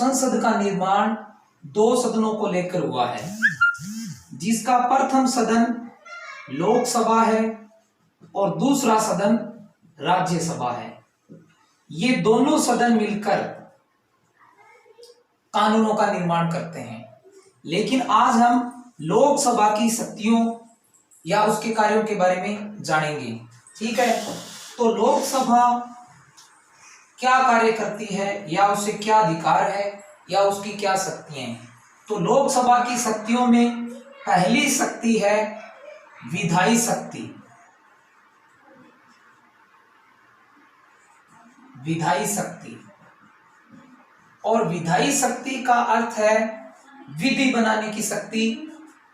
संसद का निर्माण दो सदनों को लेकर हुआ है, जिसका प्रथम सदन लोकसभा है और दूसरा सदन राज्यसभा है। ये दोनों सदन मिलकर कानूनों का निर्माण करते हैं। लेकिन आज हम लोकसभा की शक्तियों या उसके कार्यों के बारे में जानेंगे। ठीक है, तो लोकसभा क्या कार्य करती है या उसे क्या अधिकार है या उसकी क्या शक्तियां हैं। तो लोकसभा की शक्तियों में पहली शक्ति है विधायी शक्ति। विधायी शक्ति, और विधायी शक्ति का अर्थ है विधि बनाने की शक्ति,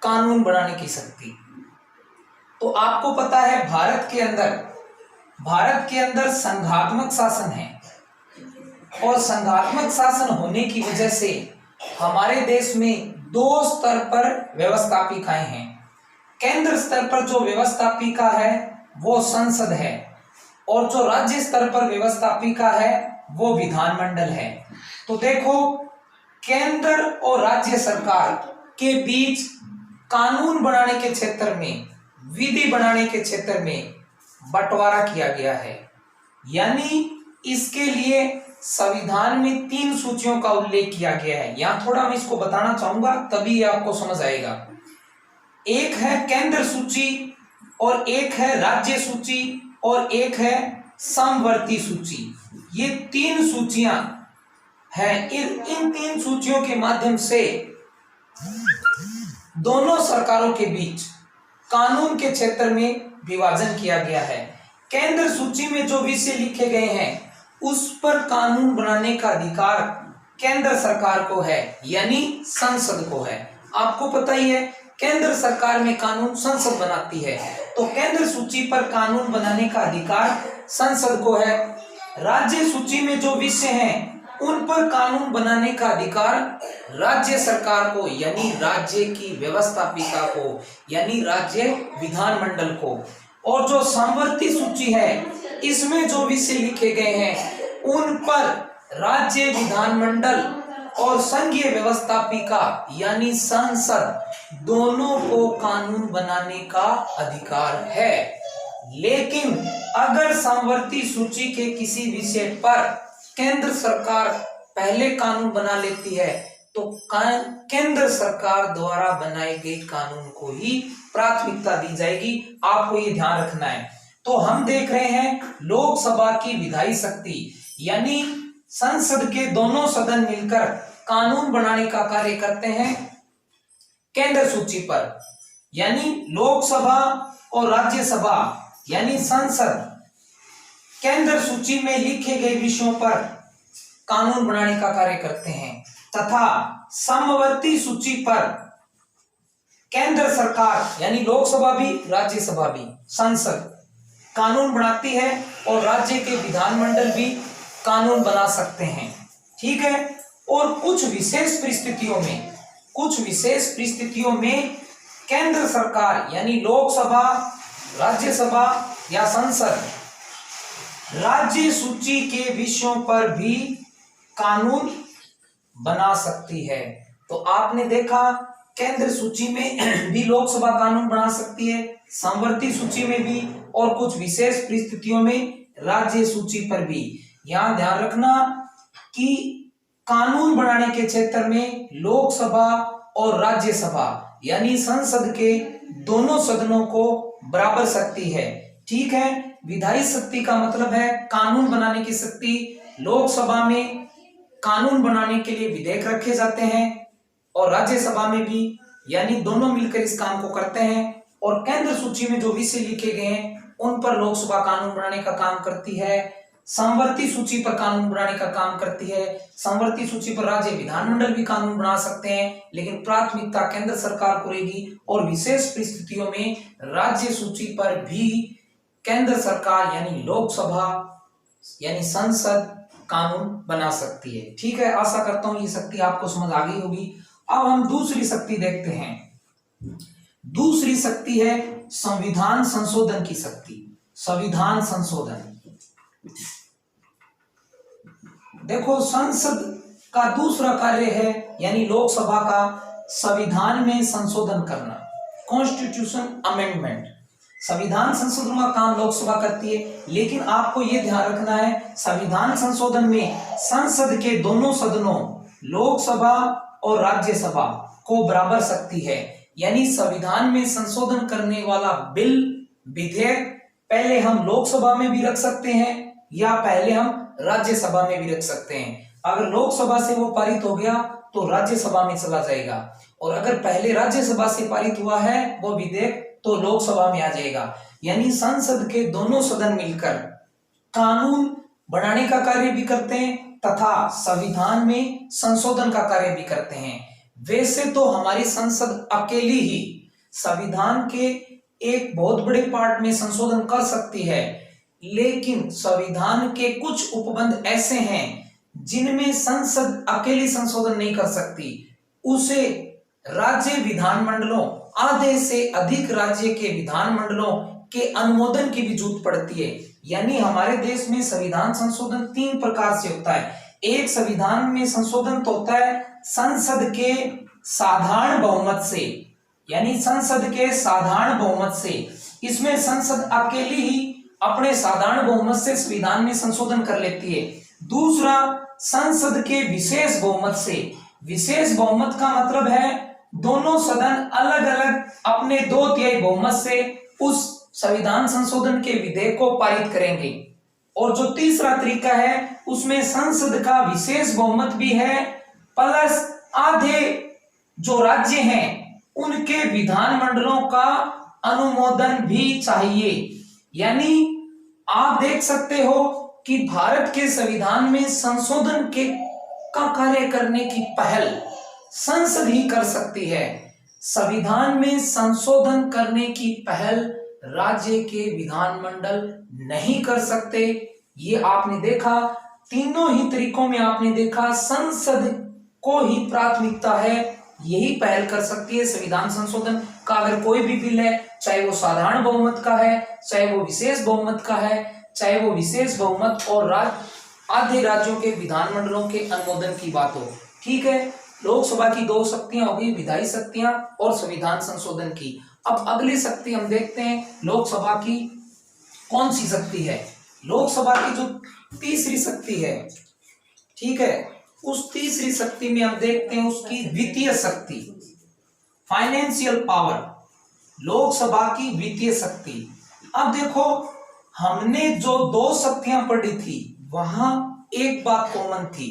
कानून बनाने की शक्ति। तो आपको पता है भारत के अंदर संघात्मक शासन है, और संघात्मक शासन होने की वजह से हमारे देश में दो स्तर पर व्यवस्थापिकाएं हैं। केंद्र स्तर पर जो व्यवस्थापिका है वो संसद है, और जो राज्य स्तर पर व्यवस्थापिका है वो विधानमंडल है। तो देखो, केंद्र और राज्य सरकार के बीच कानून बनाने के क्षेत्र में, विधि बनाने के क्षेत्र में बंटवारा किया गया है। यानी इसके लिए संविधान में 3 सूचियों का उल्लेख किया गया है। यहां थोड़ा मैं इसको बताना चाहूंगा, तभी आपको समझ आएगा। एक है केंद्र सूची, और एक है राज्य सूची, और एक है समवर्ती सूची। ये 3 सूचियां हैं। इन 3 सूचियों के माध्यम से दोनों सरकारों के बीच कानून के क्षेत्र में विभाजन किया गया है। केंद्र सूची में जो विषय लिखे गए हैं उस पर कानून बनाने का अधिकार केंद्र सरकार को है, यानी संसद को है। आपको पता ही है, केंद्र सरकार में कानून संसद बनाती है, तो केंद्र सूची पर कानून बनाने का अधिकार संसद को है। राज्य सूची में जो विषय हैं उन पर कानून बनाने का अधिकार राज्य सरकार को, यानी राज्य की व्यवस्थापिका को, यानी राज्य विधानमंडल को। और जो समवर्ती सूची है, इसमें जो विषय लिखे गए हैं उन पर राज्य विधानमंडल और संघीय व्यवस्थापिका यानी संसद दोनों को कानून बनाने का अधिकार है। लेकिन अगर समवर्ती सूची के किसी विषय पर केंद्र सरकार पहले कानून बना लेती है तो केंद्र सरकार द्वारा बनाए गए कानून को ही प्राथमिकता दी जाएगी। आपको ये ध्यान रखना है। तो हम देख रहे हैं लोकसभा की विधायी शक्ति, यानी संसद के दोनों सदन मिलकर कानून बनाने का कार्य करते हैं केंद्र सूची पर। यानी लोकसभा और राज्यसभा यानी संसद केंद्र सूची में लिखे गए विषयों पर कानून बनाने का कार्य करते हैं, तथा समवर्ती सूची पर केंद्र सरकार यानी लोकसभा भी राज्यसभा भी संसद कानून बनाती है, और राज्य के विधानमंडल भी कानून बना सकते हैं। ठीक है, और कुछ विशेष परिस्थितियों में केंद्र सरकार यानी लोकसभा, राज्यसभा या संसद राज्य सूची के विषयों पर भी कानून बना सकती है। तो आपने देखा, केंद्र सूची में भी लोकसभा कानून बना सकती है, समवर्ती सूची में भी, और कुछ विशेष परिस्थितियों में राज्य सूची पर भी। यहां ध्यान रखना कि कानून बनाने के क्षेत्र में लोकसभा और राज्यसभा यानी संसद के दोनों सदनों को बराबर शक्ति है। ठीक है, विधायी शक्ति का मतलब है कानून बनाने की शक्ति। लोकसभा में कानून बनाने के लिए विधेयक रखे जाते हैं, और राज्यसभा में भी, यानी दोनों मिलकर इस काम को करते हैं। और केंद्र सूची में जो विषय लिखे गए हैं उन पर लोकसभा कानून बनाने का काम करती है, समवर्ती सूची पर कानून बनाने का काम करती है। समवर्ती सूची पर राज्य विधानमंडल भी कानून बना सकते हैं, लेकिन प्राथमिकता केंद्र सरकार को रहेगी, और विशेष परिस्थितियों में राज्य सूची पर भी केंद्र सरकार यानी लोकसभा यानी संसद कानून बना सकती है। ठीक है, आशा करता हूं ये शक्ति आपको समझ आ गई होगी। अब हम दूसरी शक्ति देखते हैं। दूसरी शक्ति है संविधान संशोधन की शक्ति। संविधान संशोधन, देखो, संसद का दूसरा कार्य है, यानी लोकसभा का संविधान में संशोधन करना, कॉन्स्टिट्यूशन अमेंडमेंट। संविधान संशोधन का काम लोकसभा करती है, लेकिन आपको यह ध्यान रखना है संविधान संशोधन में संसद के दोनों सदनों लोकसभा और राज्यसभा को बराबर शक्ति है। यानी संविधान में संशोधन करने वाला बिल, विधेयक पहले हम लोकसभा में भी रख सकते हैं या पहले हम राज्यसभा में भी रख सकते हैं। अगर लोकसभा से वो पारित हो गया तो राज्यसभा में चला जाएगा, और अगर पहले राज्यसभा से पारित हुआ है वो विधेयक तो लोकसभा में आ जाएगा। यानी संसद के दोनों सदन मिलकर कानून बनाने का कार्य भी करते हैं तथा संविधान में संशोधन का कार्य भी करते हैं। वैसे तो हमारी संसद अकेली ही संविधान के एक बहुत बड़े पार्ट में संशोधन कर सकती है, लेकिन संविधान के कुछ उपबंध ऐसे हैं जिनमें संसद अकेली संशोधन नहीं कर सकती। उसे राज्य विधानमंडलों, आधे से अधिक राज्य के विधानमंडलों के अनुमोदन की भी जरूरत पड़ती है। यानी हमारे देश में संविधान संशोधन 3 प्रकार से होता है। एक संविधान में संशोधन तो होता है संसद के साधारण बहुमत से, यानी संसद के साधारण बहुमत से। इसमें संसद अकेली ही अपने साधारण बहुमत से संविधान में संशोधन कर लेती है। दूसरा, संसद के विशेष बहुमत से। विशेष बहुमत का मतलब है दोनों सदन अलग अलग अपने 2/3 बहुमत से उस संविधान संशोधन के विधेयक को पारित करेंगे। और जो तीसरा तरीका है उसमें संसद का विशेष बहुमत भी है, प्लस आधे जो राज्य हैं उनके विधानमंडलों का अनुमोदन भी चाहिए। यानी आप देख सकते हो कि भारत के संविधान में संशोधन का कार्य करने की पहल संसद ही कर सकती है। संविधान में संशोधन करने की पहल राज्य के विधानमंडल नहीं कर सकते। ये आपने देखा, तीनों ही तरीकों में आपने देखा संसद को ही प्राथमिकता है, यही पहल कर सकती है संविधान संशोधन का। अगर कोई भी बिल है, चाहे वो साधारण बहुमत का है, चाहे वो विशेष बहुमत का है, चाहे वो विशेष बहुमत और आधे राज्यों के विधानमंडलों के अनुमोदन की बात हो, ठीक है। लोकसभा की 2 शक्तियां होगी, विधायी शक्तियां और संविधान संशोधन की। अब अगली शक्ति हम देखते हैं लोकसभा की कौन सी शक्ति है। लोकसभा की जो तीसरी शक्ति है, ठीक है, उस तीसरी शक्ति में हम देखते हैं उसकी वित्तीय शक्ति, फाइनेंशियल पावर, लोकसभा की वित्तीय शक्ति। अब देखो, हमने जो 2 शक्तियां पढ़ी थी वहां एक बात कॉमन थी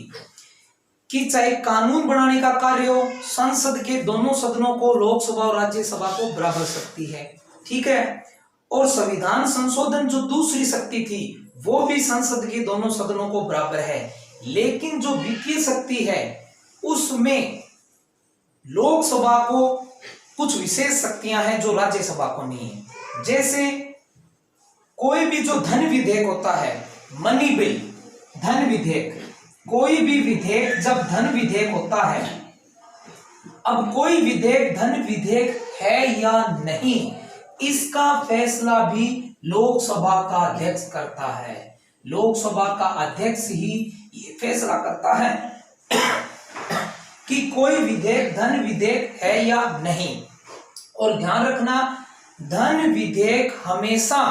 कि चाहे कानून बनाने का कार्य हो, संसद के दोनों सदनों को, लोकसभा और राज्यसभा को बराबर शक्ति है, ठीक है। और संविधान संशोधन जो दूसरी शक्ति थी वो भी संसद के दोनों सदनों को बराबर है। लेकिन जो वित्तीय शक्ति है उसमें लोकसभा को कुछ विशेष शक्तियां हैं जो राज्यसभा को नहीं है। जैसे कोई भी जो धन विधेयक होता है, मनी बिल, धन विधेयक, कोई भी विधेयक जब धन विधेयक होता है, अब कोई विधेयक धन विधेयक है या नहीं, इसका फैसला भी लोकसभा का अध्यक्ष करता है। लोकसभा का अध्यक्ष ही ये फैसला करता है कि कोई विधेयक धन विधेयक है या नहीं। और ध्यान रखना, धन विधेयक हमेशा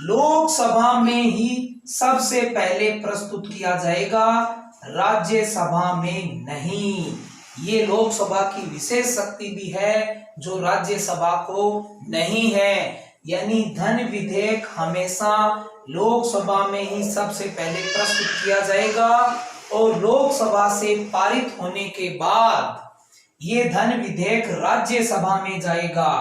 लोकसभा में ही सबसे पहले प्रस्तुत किया जाएगा, राज्यसभा में नहीं। ये लोकसभा की विशेष शक्ति भी है जो राज्यसभा को नहीं है। यानी धन विधेयक हमेशा लोकसभा में ही सबसे पहले प्रस्तुत किया जाएगा और लोकसभा से पारित होने के बाद ये धन विधेयक राज्यसभा में जाएगा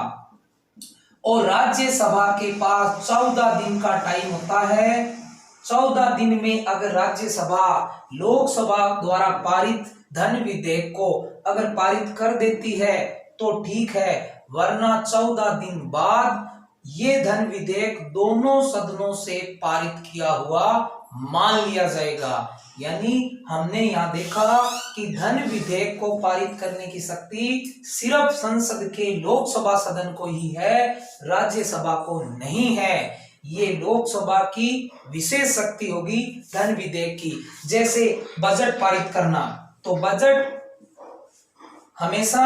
और राज्यसभा के पास 14 दिन का टाइम होता है। 14 दिन में अगर राज्यसभा लोकसभा द्वारा पारित धन विधेयक को अगर पारित कर देती है तो ठीक है, वरना 14 दिन बाद ये धन विधेयक दोनों सदनों से पारित किया हुआ मान लिया जाएगा। यानी हमने यहाँ देखा कि धन विधेयक को पारित करने की शक्ति सिर्फ संसद के लोकसभा सदन को ही है, राज्यसभा को नहीं है। ये लोकसभा की विशेष शक्ति होगी धन विधेयक की। जैसे बजट पारित करना, तो बजट हमेशा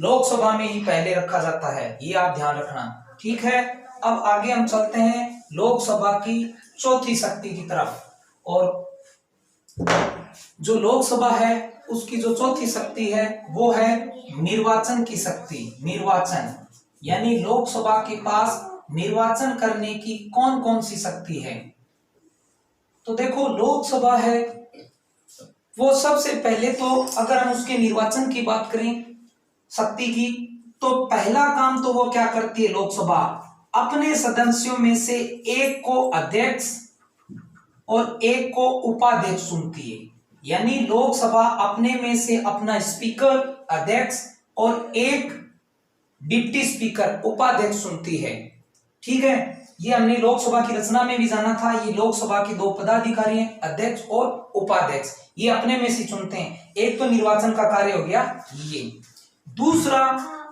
लोकसभा में ही पहले रखा जाता है, ये आप ध्यान रखना। ठीक है, अब आगे हम चलते हैं लोकसभा की चौथी शक्ति की तरफ। और जो लोकसभा है उसकी जो चौथी शक्ति है वो है निर्वाचन की शक्ति। निर्वाचन यानी लोकसभा के पास निर्वाचन करने की कौन कौन सी शक्ति है। तो देखो, लोकसभा है वो सबसे पहले तो अगर हम उसके निर्वाचन की बात करें शक्ति की, तो पहला काम तो वो क्या करती है लोकसभा, अपने सदस्यों में से एक को अध्यक्ष और एक को उपाध्यक्ष चुनती है। यानी लोकसभा अपने में से अपना स्पीकर अध्यक्ष और एक डिप्टी स्पीकर उपाध्यक्ष चुनती है। ठीक है, ये हमने लोकसभा की रचना में भी जाना था। ये लोकसभा के दो पदाधिकारी हैं, अध्यक्ष और उपाध्यक्ष, ये अपने में से चुनते हैं। एक तो निर्वाचन का कार्य हो गया ये। दूसरा,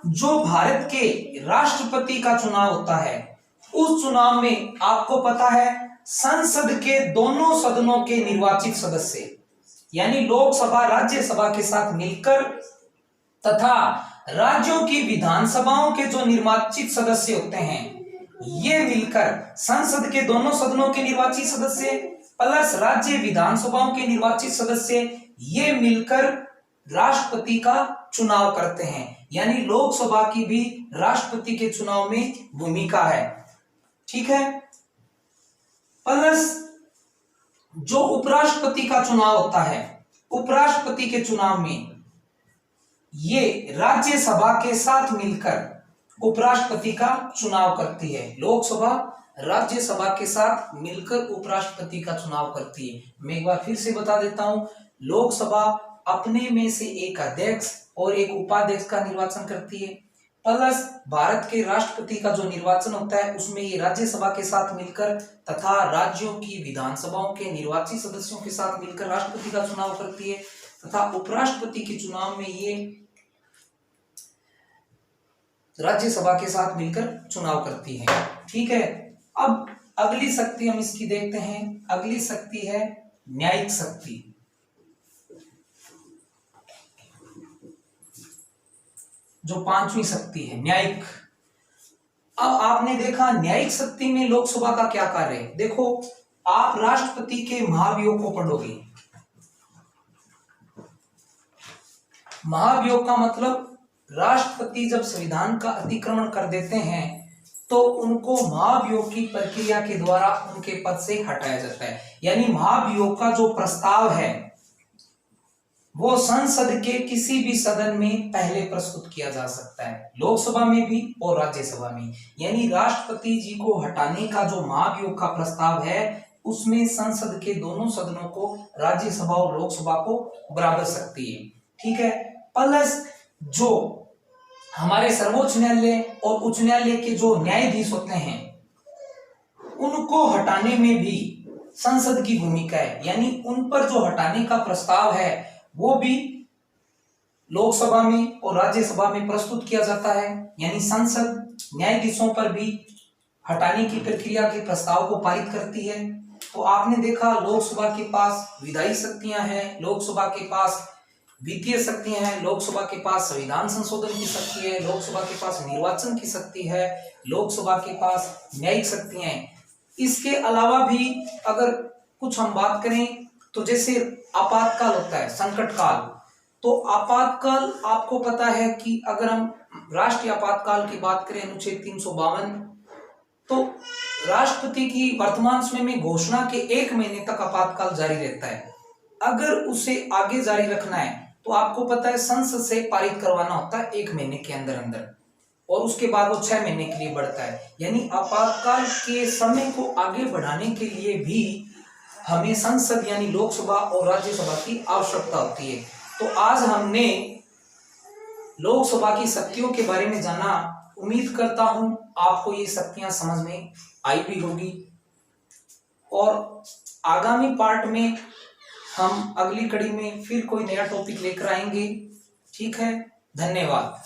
जो भारत के राष्ट्रपति का चुनाव होता है, उस चुनाव में आपको पता है संसद के दोनों सदनों के निर्वाचित सदस्य यानी लोकसभा राज्यसभा के साथ मिलकर तथा राज्यों की विधानसभाओं के जो निर्वाचित सदस्य होते हैं, ये मिलकर संसद के दोनों सदनों के निर्वाचित सदस्य प्लस राज्य विधानसभाओं के निर्वाचित सदस्य, ये मिलकर राष्ट्रपति का चुनाव करते हैं। यानी लोकसभा की भी राष्ट्रपति के चुनाव में भूमिका है। ठीक है, प्लस जो उपराष्ट्रपति का चुनाव होता है, उपराष्ट्रपति के चुनाव में ये राज्यसभा के साथ मिलकर उपराष्ट्रपति का चुनाव करती है। लोकसभा राज्यसभा के साथ मिलकर उपराष्ट्रपति का चुनाव करती है। मैं एक बार फिर से बता देता हूं, लोकसभा अपने में से एक अध्यक्ष और एक उपाध्यक्ष का निर्वाचन करती है, प्लस भारत के राष्ट्रपति का जो निर्वाचन होता है उसमें ये राज्यसभा के साथ मिलकर तथा राज्यों की विधानसभाओं के निर्वाचित सदस्यों के साथ मिलकर राष्ट्रपति का चुनाव करती है तथा उपराष्ट्रपति के चुनाव में ये राज्यसभा के साथ मिलकर चुनाव करती है। ठीक है, अब अगली शक्ति हम इसकी देखते हैं। अगली शक्ति है न्यायिक शक्ति। जो पांचवी शक्ति है न्यायिक। अब आपने देखा न्यायिक शक्ति में लोकसभा का क्या कार्य है। देखो, आप राष्ट्रपति के महाभियोग को पढ़ोगे। महाभियोग का मतलब राष्ट्रपति जब संविधान का अतिक्रमण कर देते हैं तो उनको महाभियोग की प्रक्रिया के द्वारा उनके पद से हटाया जाता है। यानी महाभियोग का जो प्रस्ताव है वो संसद के किसी भी सदन में पहले प्रस्तुत किया जा सकता है, लोकसभा में भी और राज्यसभा में। यानी राष्ट्रपति जी को हटाने का जो महाभियोग का प्रस्ताव है उसमें संसद के दोनों सदनों को, राज्यसभा और लोकसभा को बराबर शक्ति है। ठीक है, प्लस जो हमारे सर्वोच्च न्यायालय और उच्च न्यायालय के जो न्यायाधीश होते हैं उनको हटाने में भी संसद की भूमिका है। यानी उन पर जो हटाने का प्रस्ताव है वो भी लोकसभा में और राज्यसभा में प्रस्तुत किया जाता है। यानी संसद न्यायाधीशों पर भी हटाने की प्रक्रिया के प्रस्ताव को पारित करती है। तो आपने देखा, लोकसभा के पास विधायी शक्तियां हैं, लोकसभा के पास वित्तीय शक्तियां हैं, लोकसभा के पास संविधान संशोधन की शक्ति है, लोकसभा के पास निर्वाचन की शक्ति है, लोकसभा के पास न्यायिक शक्तियां हैं। इसके अलावा भी अगर कुछ हम बात करें तो जैसे आपातकाल होता है, संकट काल, तो आपातकाल आपको पता है कि अगर हम राष्ट्रीय आपातकाल की बात करें अनुच्छेद 352, तो राष्ट्रपति की वर्तमान समय में घोषणा के 1 महीने तक आपातकाल जारी रहता है। अगर उसे आगे जारी रखना है तो आपको पता है संसद से पारित करवाना होता है 1 महीने के अंदर अंदर, और उसके बाद वो 6 महीने के लिए बढ़ता है। यानी आपातकाल के समय को आगे बढ़ाने के लिए भी हमें संसद यानी लोकसभा और राज्यसभा की आवश्यकता होती है। तो आज हमने लोकसभा की शक्तियों के बारे में जाना। उम्मीद करता हूं आपको ये शक्तियां समझ में आई भी होगी, और आगामी पार्ट में हम अगली कड़ी में फिर कोई नया टॉपिक लेकर आएंगे। ठीक है, धन्यवाद।